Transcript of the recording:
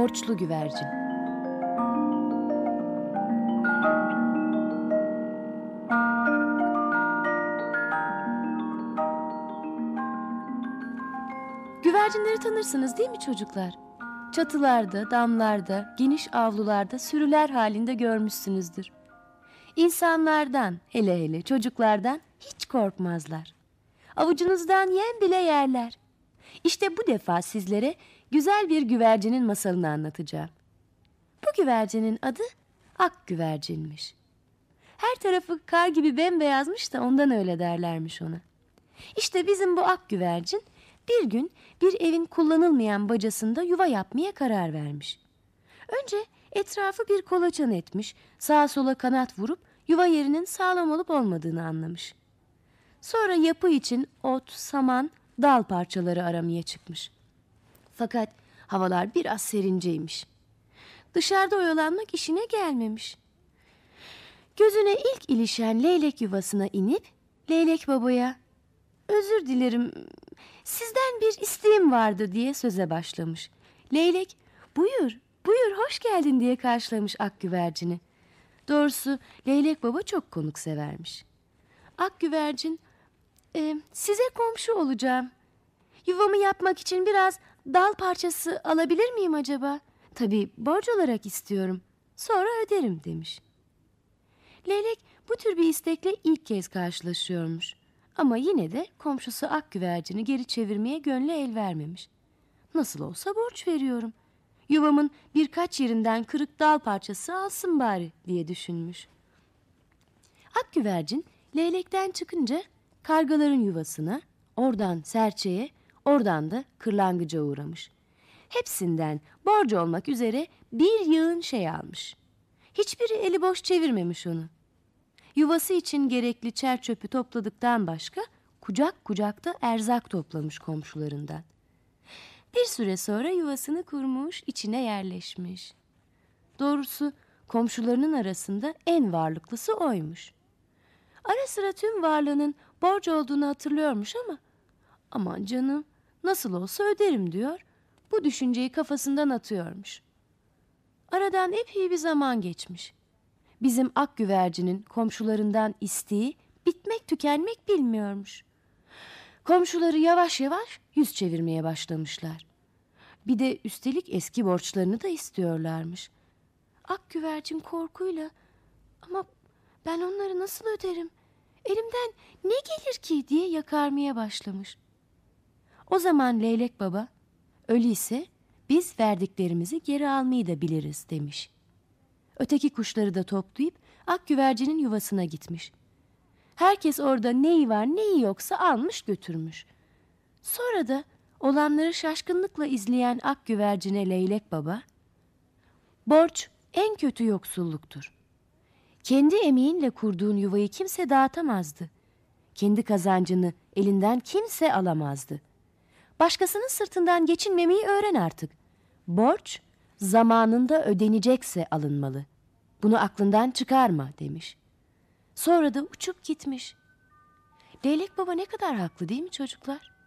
Borçlu Güvercin. Güvercinleri tanırsınız değil mi çocuklar? Çatılarda, damlarda, geniş avlularda sürüler halinde görmüşsünüzdür. İnsanlardan, hele hele çocuklardan hiç korkmazlar. Avucunuzdan yem bile yerler. İşte bu defa sizlere güzel bir güvercinin masalını anlatacağım. Bu güvercinin adı Ak Güvercinmiş. Her tarafı kar gibi bembeyazmış da ondan öyle derlermiş ona. İşte bizim bu ak güvercin bir gün bir evin kullanılmayan bacasında yuva yapmaya karar vermiş. Önce etrafı bir kolaçan etmiş, sağa sola kanat vurup yuva yerinin sağlam olup olmadığını anlamış. Sonra yapı için ot, saman, dal parçaları aramaya çıkmış. Fakat havalar biraz serinceymiş. Dışarıda oyalanmak işine gelmemiş. Gözüne ilk ilişen leylek yuvasına inip leylek babaya "Özür dilerim, sizden bir isteğim vardı" diye söze başlamış. Leylek "Buyur, buyur, hoş geldin" diye karşılamış ak güvercini. Doğrusu leylek baba çok konuksevermiş. Ak güvercin "Size komşu olacağım. Yuvamı yapmak için biraz dal parçası alabilir miyim acaba? Tabii borç olarak istiyorum. Sonra öderim" demiş. Leylek bu tür bir istekle ilk kez karşılaşıyormuş. Ama yine de komşusu ak güvercini geri çevirmeye gönlü el vermemiş. Nasıl olsa borç veriyorum. Yuvamın birkaç yerinden kırık dal parçası alsın bari diye düşünmüş. Ak güvercin leylekten çıkınca kargaların yuvasına, oradan serçeye, oradan da kırlangıca uğramış. Hepsinden borcu olmak üzere bir yığın şey almış. Hiçbiri eli boş çevirmemiş onu. Yuvası için gerekli çer çöpü topladıktan başka kucak kucakta erzak toplamış komşularından. Bir süre sonra yuvasını kurmuş, içine yerleşmiş. Doğrusu komşularının arasında en varlıklısı oymuş. Ara sıra tüm varlığının borç olduğunu hatırlıyormuş ama "Aman canım, nasıl olsa öderim" diyor. Bu düşünceyi kafasından atıyormuş. Aradan epey bir zaman geçmiş. Bizim ak güvercinin komşularından isteği bitmek tükenmek bilmiyormuş. Komşuları yavaş yavaş yüz çevirmeye başlamışlar. Bir de üstelik eski borçlarını da istiyorlarmış. Ak güvercin korkuyla "Ama ben onları nasıl öderim? Elimden ne gelir ki?" diye yakarmaya başlamış. O zaman leylek baba "Öyleyse biz verdiklerimizi geri almayı da biliriz" demiş. Öteki kuşları da toplayıp ak güvercinin yuvasına gitmiş. Herkes orada neyi var neyi yoksa almış götürmüş. Sonra da olanları şaşkınlıkla izleyen ak güvercine leylek baba "Borç en kötü yoksulluktur. Kendi emeğinle kurduğun yuvayı kimse dağıtamazdı. Kendi kazancını elinden kimse alamazdı. Başkasının sırtından geçinmemeyi öğren artık. Borç zamanında ödenecekse alınmalı. Bunu aklından çıkarma" demiş. Sonra da uçup gitmiş. Leylek baba ne kadar haklı değil mi çocuklar?